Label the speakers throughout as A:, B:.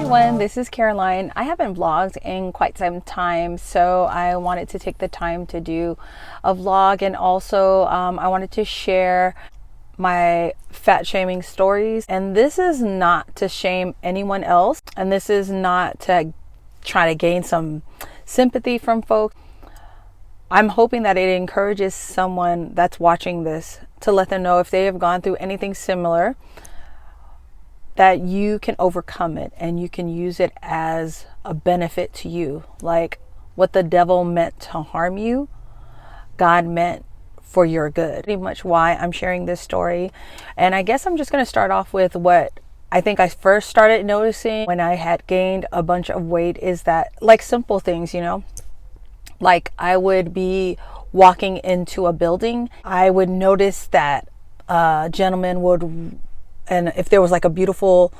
A: everyone, this is Caroline. I haven't vlogged in quite some time, so I wanted to take the time to do a vlog, and also I wanted to share my fat shaming stories. And this is not to shame anyone else, and this is not to try to gain some sympathy from folks. I'm hoping that it encourages someone that's watching this to let them know if they have gone through anything similar, that you can overcome it and you can use it as a benefit to you. Like what the devil meant to harm you, God meant for your good. Pretty much why I'm sharing this story. And I guess I'm just going to start off with what I think I first started noticing when I had gained a bunch of weight, is that like simple things, you know, like I would be walking into a building, I would notice that a gentleman would, and if there was like a beautiful,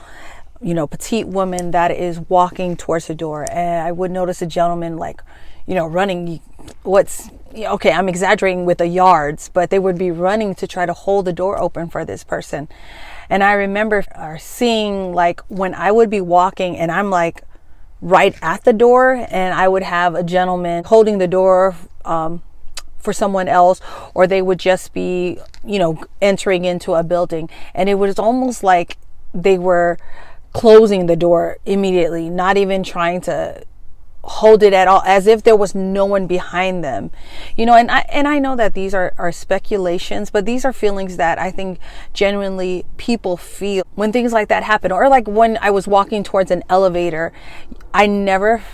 A: you know, petite woman that is walking towards the door, and I would notice a gentleman like, you know, running, okay, I'm exaggerating with the yards, but they would be running to try to hold the door open for this person. And I remember seeing like when I would be walking and I'm like right at the door, and I would have a gentleman holding the door for someone else, or they would just be, you know, entering into a building, and it was almost like they were closing the door immediately, not even trying to hold it at all, as if there was no one behind them, you know. And I know that these are speculations, but these are feelings that I think genuinely people feel when things like that happen. Or like when I was walking towards an elevator, I never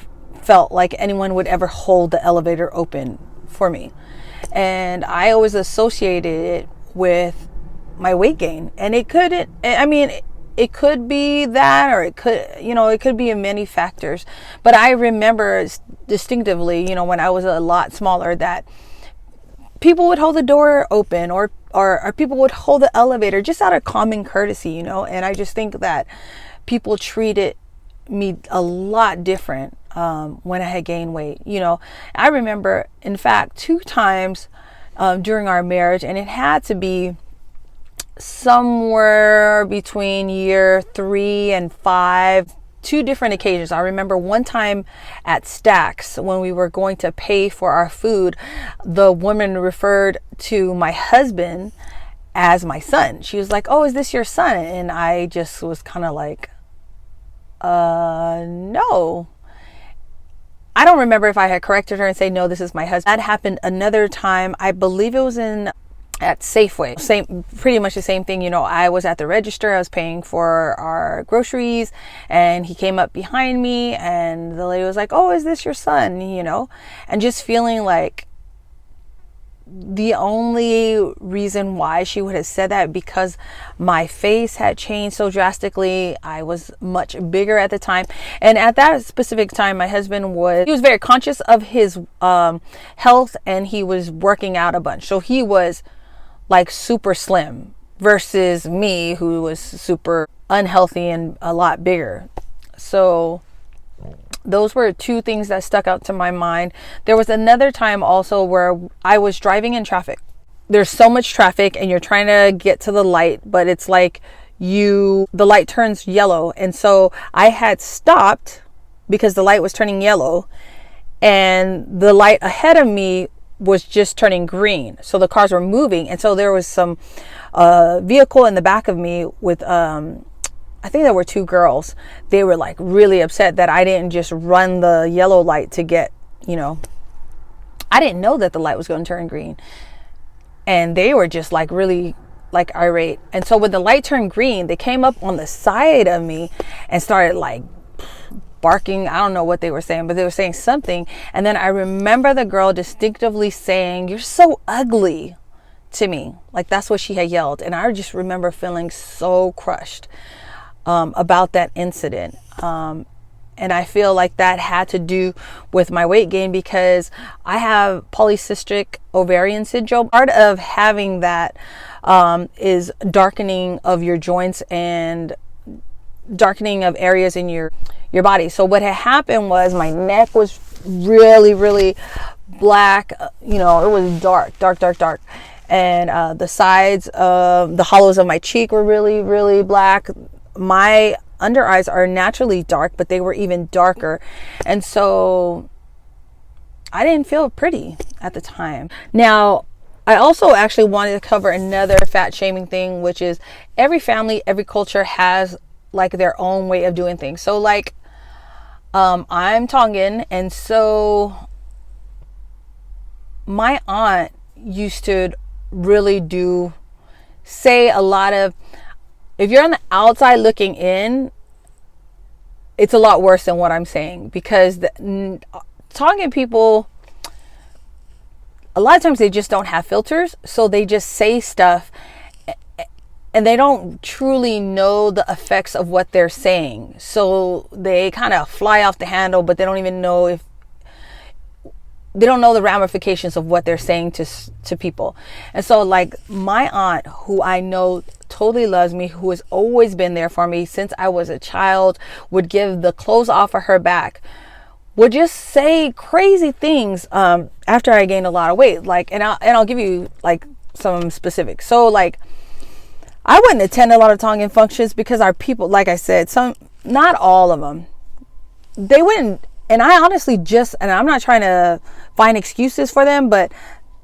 A: felt like anyone would ever hold the elevator open for me, and I always associated it with my weight gain. And it couldn't, I mean, it could be that, or it could, you know, it could be many factors. But I remember distinctively, you know, when I was a lot smaller, that people would hold the door open, or people would hold the elevator just out of common courtesy, you know. And I just think that people treated me a lot different when I had gained weight. You know, I remember, in fact, 2 times during our marriage, and it had to be somewhere between year 3 and 5, 2 different occasions. I remember one time at Stacks when we were going to pay for our food, the woman referred to my husband as my son. She was like, "Oh, is this your son?" And I just was kind of like, no. I don't remember if I had corrected her and say, "No, this is my husband." That happened another time. I believe it was at Safeway. Pretty much the same thing. You know, I was at the register, I was paying for our groceries, and he came up behind me, and the lady was like, "Oh, is this your son?" You know, and just feeling like the only reason why she would have said that because my face had changed so drastically. I was much bigger at the time, and at that specific time my husband he was very conscious of his health, and he was working out a bunch, so he was like super slim versus me, who was super unhealthy and a lot bigger. So those were 2 things that stuck out to my mind. There was another time also where I was driving in traffic. There's so much traffic and you're trying to get to the light, but it's like the light turns yellow. And so I had stopped because the light was turning yellow, and the light ahead of me was just turning green. So the cars were moving. And so there was some vehicle in the back of me with I think there were 2 girls. They were like really upset that I didn't just run the yellow light to get, you know, I didn't know that the light was going to turn green. And they were just like really like irate. And so when the light turned green, they came up on the side of me and started like barking. I don't know what they were saying, but they were saying something. And then I remember the girl distinctively saying, "You're so ugly," to me. Like that's what she had yelled. And I just remember feeling so crushed about that incident. And I feel like that had to do with my weight gain, because I have polycystic ovarian syndrome. Part of having that is darkening of your joints and darkening of areas in your body. So what had happened was my neck was really, really black. You know, it was dark. And the sides of the hollows of my cheek were really, really black. My under eyes are naturally dark, but they were even darker. And so I didn't feel pretty at the time. Now, I also actually wanted to cover another fat shaming thing, which is every family, every culture has like their own way of doing things. So like, I'm Tongan, and so my aunt used to really say a lot of, if you're on the outside looking in, it's a lot worse than what I'm saying, because the Tongan people, a lot of times they just don't have filters, so they just say stuff and they don't truly know the effects of what they're saying. So they kind of fly off the handle, but they don't even know they don't know the ramifications of what they're saying to people. And so like my aunt, who I know totally loves me, who has always been there for me since I was a child, would give the clothes off of her back, would just say crazy things after I gained a lot of weight. Like, and I'll give you like some specifics. So like, I wouldn't attend a lot of Tongan functions because our people, like I said, not all of them, they wouldn't. And I honestly and I'm not trying to find excuses for them, but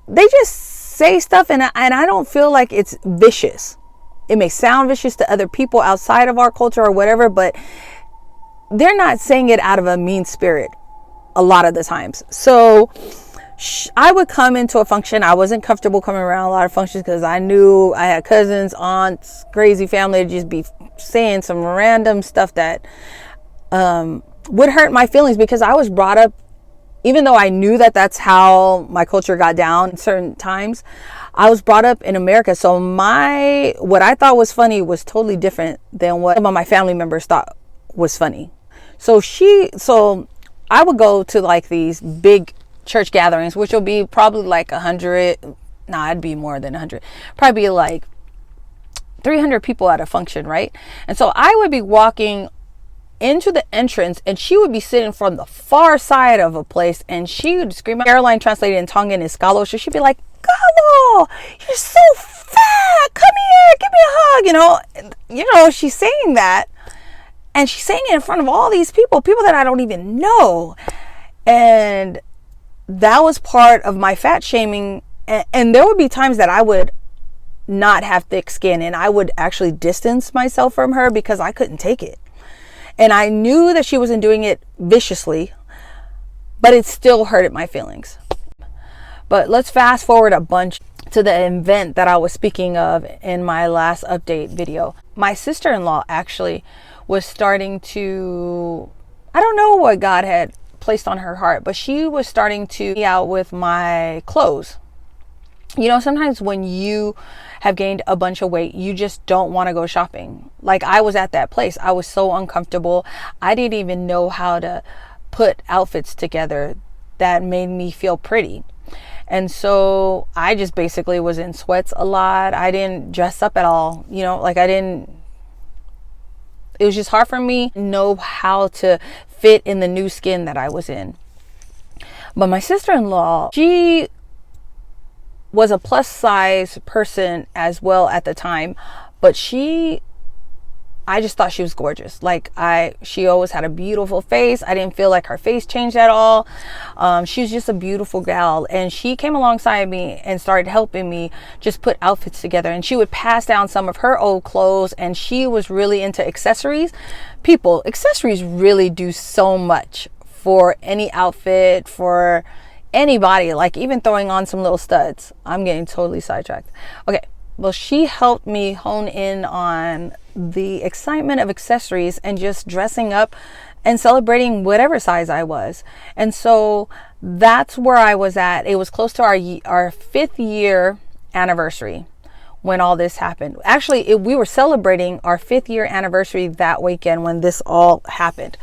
A: they just say stuff, and I don't feel like it's vicious. It may sound vicious to other people outside of our culture or whatever, but they're not saying it out of a mean spirit a lot of the times. So I would come into a function. I wasn't comfortable coming around a lot of functions because I knew I had cousins, aunts, crazy family to just be saying some random stuff that would hurt my feelings, because I was brought up, even though I knew that that's how my culture got down certain times, I was brought up in America. So what I thought was funny was totally different than what some of my family members thought was funny. So I would go to like these big church gatherings, which will be probably like 100. It'd be more than 100. Probably be like 300 people at a function, right? And so I would be walking into the entrance, and she would be sitting from the far side of a place, and she would scream. Caroline translated in Tongan is Galo, so she'd be like, "Galo, you're so fat. Come here, give me a hug." You know, she's saying that, and she's saying it in front of all these people that I don't even know. And that was part of my fat shaming. And there would be times that I would not have thick skin, and I would actually distance myself from her because I couldn't take it. And I knew that she wasn't doing it viciously, but it still hurted my feelings. But let's fast forward a bunch to the event that I was speaking of in my last update video. My sister-in-law actually was starting to, I don't know what God had placed on her heart, but she was starting to be out with my clothes. You know, sometimes when you have gained a bunch of weight, you just don't want to go shopping. Like, I was at that place. I was so uncomfortable. I didn't even know how to put outfits together that made me feel pretty. And so I just basically was in sweats a lot. I didn't dress up at all. You know, like it was just hard for me to know how to fit in the new skin that I was in. But my sister-in-law, she was a plus size person as well at the time, but I just thought she was gorgeous. Like, she always had a beautiful face. I didn't feel like her face changed at all. She was just a beautiful gal, and she came alongside me and started helping me just put outfits together. And she would pass down some of her old clothes, and she was really into accessories. People, accessories really do so much for any outfit, for anybody, like even throwing on some little studs. I'm getting totally sidetracked. Okay, well, she helped me hone in on the excitement of accessories and just dressing up and celebrating whatever size I was. And so that's where I was at. It was close to our 5th year anniversary when all this happened. Actually, we were celebrating our 5th year anniversary that weekend when this all happened.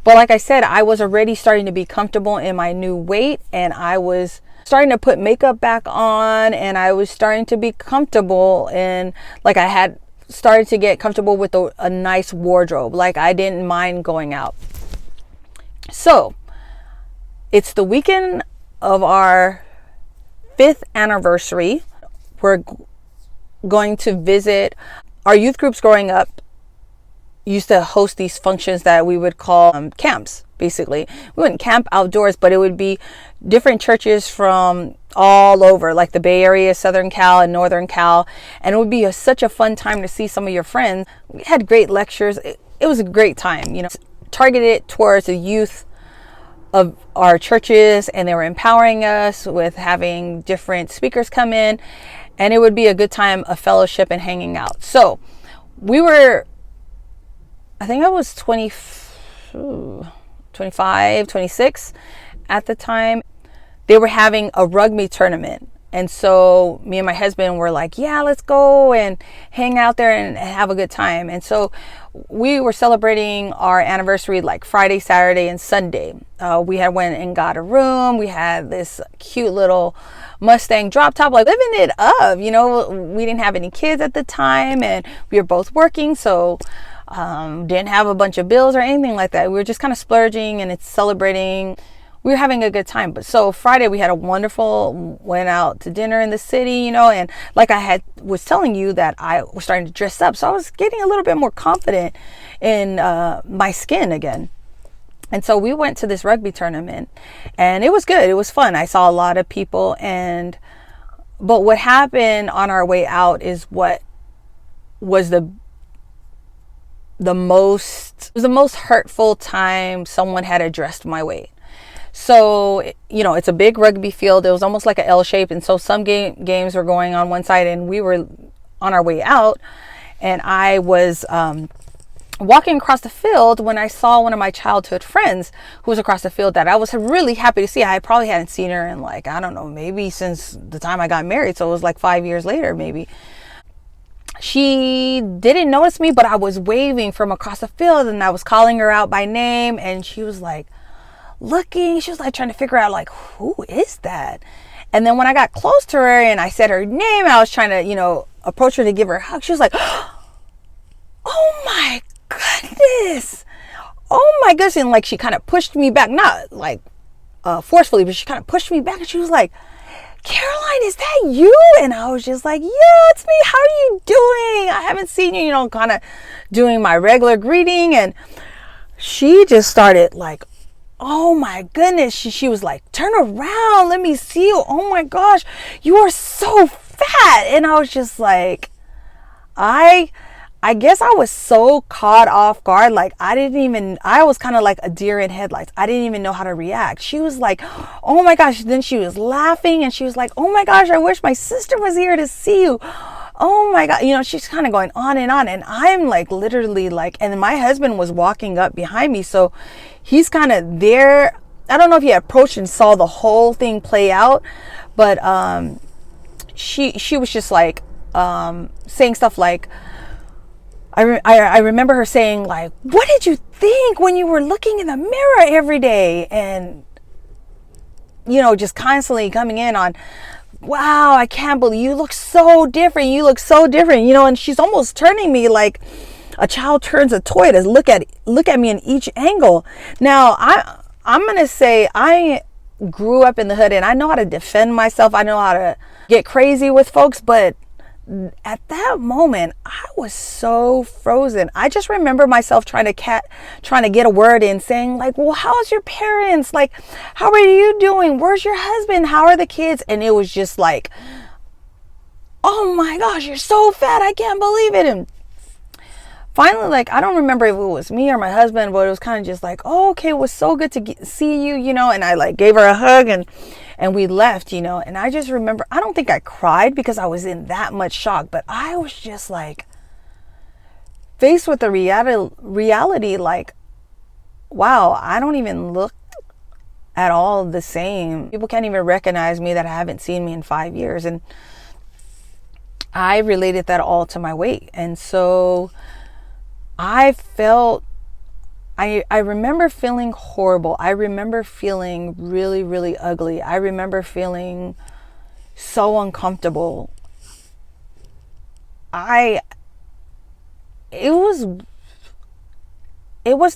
A: But like I said, I was already starting to be comfortable in my new weight, and I was starting to put makeup back on, and I was starting to be comfortable, and like I had started to get comfortable with a nice wardrobe. Like, I didn't mind going out. So it's the weekend of our 5th anniversary. We're going to visit our youth groups growing up. used to host these functions that we would call camps. Basically, we wouldn't camp outdoors, but it would be different churches from all over, like the Bay Area, Southern Cal and Northern Cal. And it would be such a fun time to see some of your friends. We had great lectures. It was a great time, targeted towards the youth of our churches, and they were empowering us with having different speakers come in, and it would be a good time of fellowship and hanging out. So we were, I think I was 25, 26 at the time. They were having a rugby tournament. And so me and my husband were like, yeah, let's go and hang out there and have a good time. And so we were celebrating our anniversary like Friday, Saturday, and Sunday. We had went and got a room. We had this cute little Mustang drop top, like living it up. We didn't have any kids at the time, and we were both working. So didn't have a bunch of bills or anything like that. We were just kind of splurging and it's celebrating. We were having a good time. But so Friday we had a went out to dinner in the city, and like was telling you that I was starting to dress up. So I was getting a little bit more confident in my skin again. And so we went to this rugby tournament, and it was good. It was fun. I saw a lot of people, but what happened on our way out is what was the most hurtful time someone had addressed my weight. So, it's a big rugby field. It was almost like an L shape. And so some games were going on one side, and we were on our way out, and I was walking across the field when I saw one of my childhood friends who was across the field that I was really happy to see. I probably hadn't seen her in I don't know, maybe since the time I got married. So it was like 5 years later, maybe. She didn't notice me, but I was waving from across the field, and I was calling her out by name, and she was like looking. She was like trying to figure out who is that? And then when I got close to her and I said her name, I was trying to, approach her to give her a hug. She was like, oh my goodness. Oh my goodness. And she kind of pushed me back, not forcefully, but she kind of pushed me back, and she was like, Caroline, is that you? And I was just like, yeah, it's me. How are you doing? I haven't seen you, kind of doing my regular greeting. And she just started oh my goodness. She was like, turn around. Let me see you. Oh my gosh, you are so fat. And I was just like, I guess I was so caught off guard. I was kind of like a deer in headlights. I didn't even know how to react. She was like, oh my gosh. Then she was laughing, and she was like, oh my gosh, I wish my sister was here to see you. Oh my God. She's kind of going on. And I'm literally and then my husband was walking up behind me. So he's kind of there. I don't know if he approached and saw the whole thing play out, but she was just saying stuff like, I remember her saying what did you think when you were looking in the mirror every day? And, just constantly coming in on, wow, I can't believe you look so different. You look so different, and she's almost turning me like a child turns a toy to look at me in each angle. Now, I'm going to say I grew up in the hood, and I know how to defend myself. I know how to get crazy with folks, but at that moment, I was so frozen. I just remember myself trying to get a word in, saying well, how's your parents? How are you doing? Where's your husband? How are the kids? And it was just oh my gosh, you're so fat. I can't believe it. And finally, I don't remember if it was me or my husband, but it was kind of just oh, okay, it was so good to see you, and I gave her a hug, and we left, and I just remember, I don't think I cried because I was in that much shock, but I was just faced with the reality, wow, I don't even look at all the same. People can't even recognize me that haven't seen me in 5 years. And I related that all to my weight. And so I remember feeling horrible. I remember feeling really, really ugly. I remember feeling so uncomfortable. It was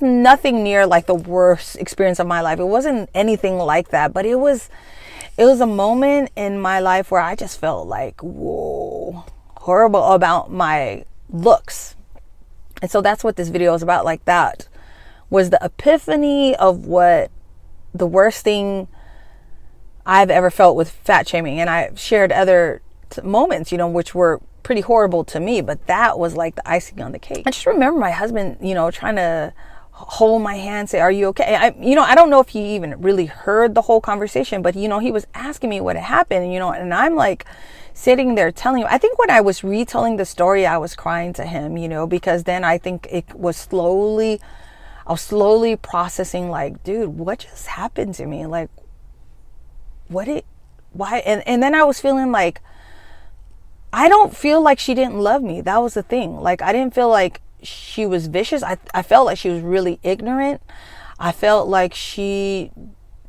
A: nothing near the worst experience of my life. It wasn't anything like that, but it was a moment in my life where I just felt whoa, horrible about my looks. And so that's what this video is about. Like, that was the epiphany of what the worst thing I've ever felt with fat shaming. And I shared other moments, which were pretty horrible to me, but that was like the icing on the cake. I just remember my husband, trying to hold my hand, say, "Are you okay?" I don't know if he even really heard the whole conversation, but he was asking me what had happened, and I'm like sitting there telling him. I think when I was retelling the story, I was crying to him, because then I think I was slowly processing, like, dude, what just happened to me? Like, why? And then I was feeling like, I don't feel like she didn't love me. That was the thing. Like, I didn't feel like she was vicious. I felt like she was really ignorant. I felt like she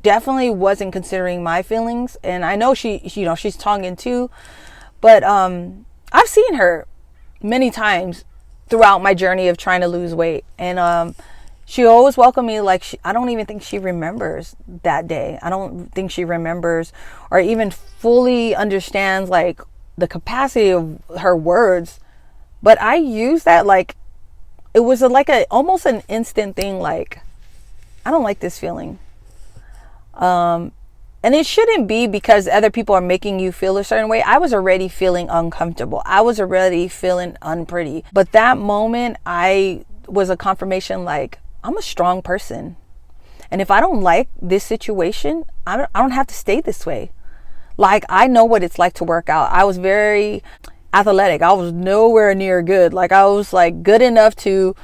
A: definitely wasn't considering my feelings. And I know she's tongue too, but I've seen her many times throughout my journey of trying to lose weight. And she always welcomed me like I don't even think she remembers that day. I don't think she remembers or even fully understands like the capacity of her words. But I use that like it was almost an instant thing. Like, I don't like this feeling. And it shouldn't be because other people are making you feel a certain way. I was already feeling uncomfortable. I was already feeling unpretty. But that moment, I was a confirmation, like, I'm a strong person. And if I don't like this situation, I don't have to stay this way. Like, I know what it's like to work out. I was very athletic. I was nowhere near good. Like, I was like good enough to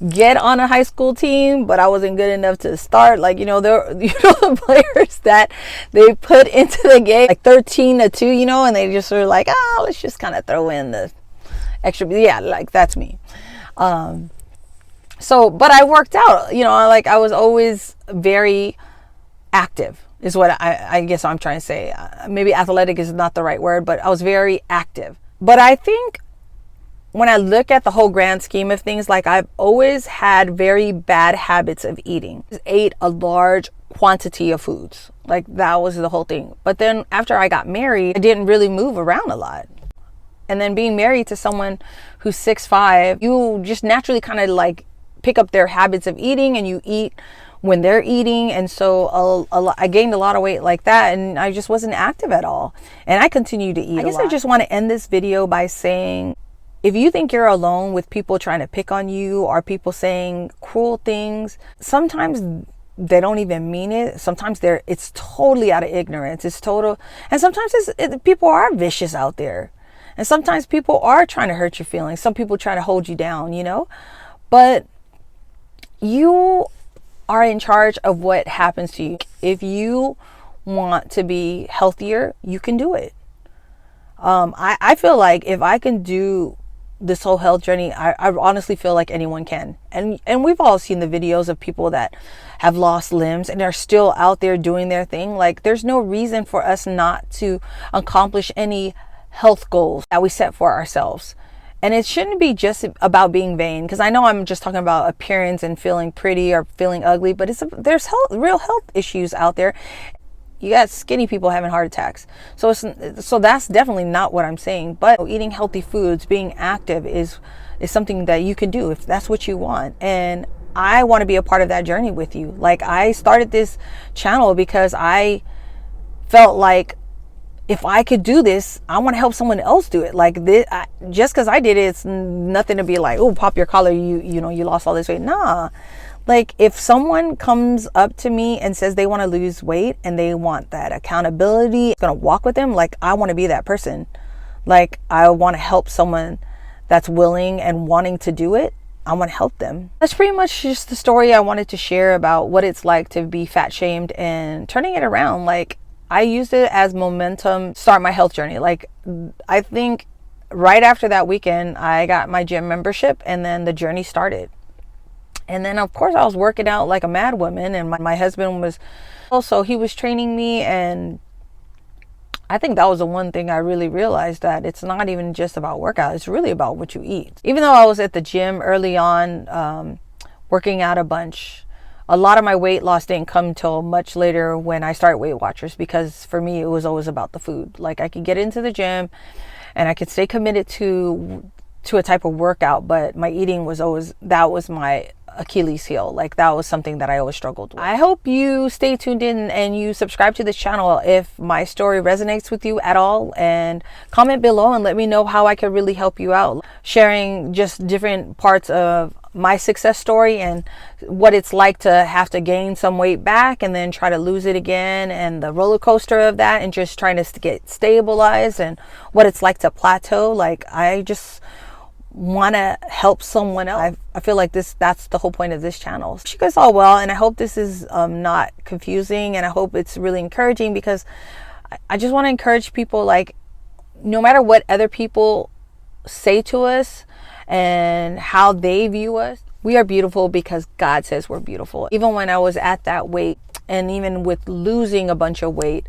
A: get on a high school team, but I wasn't good enough to start. Like, the players that they put into the game like 13-2, and they just were like, oh, let's just kind of throw in the extra. Yeah, like, that's me. But I worked out, like, I was always very active is what I guess I'm trying to say. Maybe athletic is not the right word, but I was very active. But I think when I look at the whole grand scheme of things, like, I've always had very bad habits of eating. I ate a large quantity of foods. Like, that was the whole thing. But then after I got married, I didn't really move around a lot. And then being married to someone who's 6'5", you just naturally kind of like pick up their habits of eating, and you eat when they're eating. And so I gained a lot of weight like that, and I just wasn't active at all. And I continue to eat. I guess I just want to end this video by saying, if you think you're alone with people trying to pick on you or people saying cruel things, sometimes they don't even mean it. Sometimes it's totally out of ignorance. It's total. And sometimes people are vicious out there. And sometimes people are trying to hurt your feelings. Some people try to hold you down, but you are in charge of what happens to you. If you want to be healthier, you can do it. I feel like if I can do this whole health journey, I honestly feel like anyone can. And we've all seen the videos of people that have lost limbs and are still out there doing their thing. Like, there's no reason for us not to accomplish any health goals that we set for ourselves. And it shouldn't be just about being vain, because I know I'm just talking about appearance and feeling pretty or feeling ugly, but there's real health issues out there. You got skinny people having heart attacks. So that's definitely not what I'm saying. But eating healthy foods, being active is something that you can do if that's what you want. And I want to be a part of that journey with you. Like, I started this channel because I felt like, if I could do this, I want to help someone else do it. Like, this, just because I did it, it's nothing to be like, oh, pop your collar, you lost all this weight. Nah. Like, if someone comes up to me and says they want to lose weight and they want that accountability, it's going to walk with them. Like, I want to be that person. Like, I want to help someone that's willing and wanting to do it. I want to help them. That's pretty much just the story I wanted to share about what it's like to be fat shamed and turning it around. Like, I used it as momentum to start my health journey. Like, I think right after that weekend, I got my gym membership, and then the journey started. And then, of course, I was working out like a mad woman, and my husband was also, he was training me. And I think that was the one thing I really realized, that it's not even just about workout. It's really about what you eat. Even though I was at the gym early on, working out a bunch, a lot of my weight loss didn't come till much later when I started Weight Watchers, because for me, it was always about the food. Like, I could get into the gym and I could stay committed to to a type of workout, but my eating was always, that was my Achilles heel. Like that was something that I always struggled with. I hope you stay tuned in and you subscribe to this channel if my story resonates with you at all, and comment below and let me know how I could really help you out, sharing just different parts of my success story and what it's like to have to gain some weight back and then try to lose it again, and the roller coaster of that, and just trying to get stabilized, and what it's like to plateau. Like I just want to help someone else. I feel like that's the whole point of this channel. Wish you guys all well, and I hope this is not confusing, and I hope it's really encouraging, because I just want to encourage people, like no matter what other people say to us and how they view us, we are beautiful because God says we're beautiful. Even when I was at that weight, and even with losing a bunch of weight,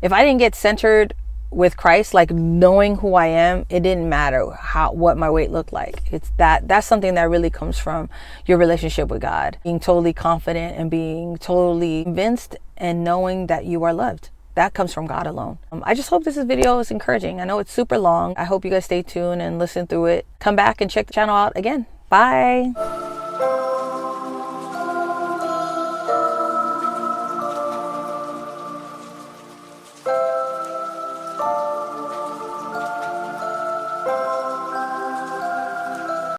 A: if I didn't get centered with Christ, like knowing who I am, it didn't matter what my weight looked like. It's that's something that really comes from your relationship with God, being totally confident and being totally convinced and knowing that you are loved. That comes from God alone. I just hope this video is encouraging. I know it's super long. I hope you guys stay tuned and listen through it. Come back and check the channel out again. Bye.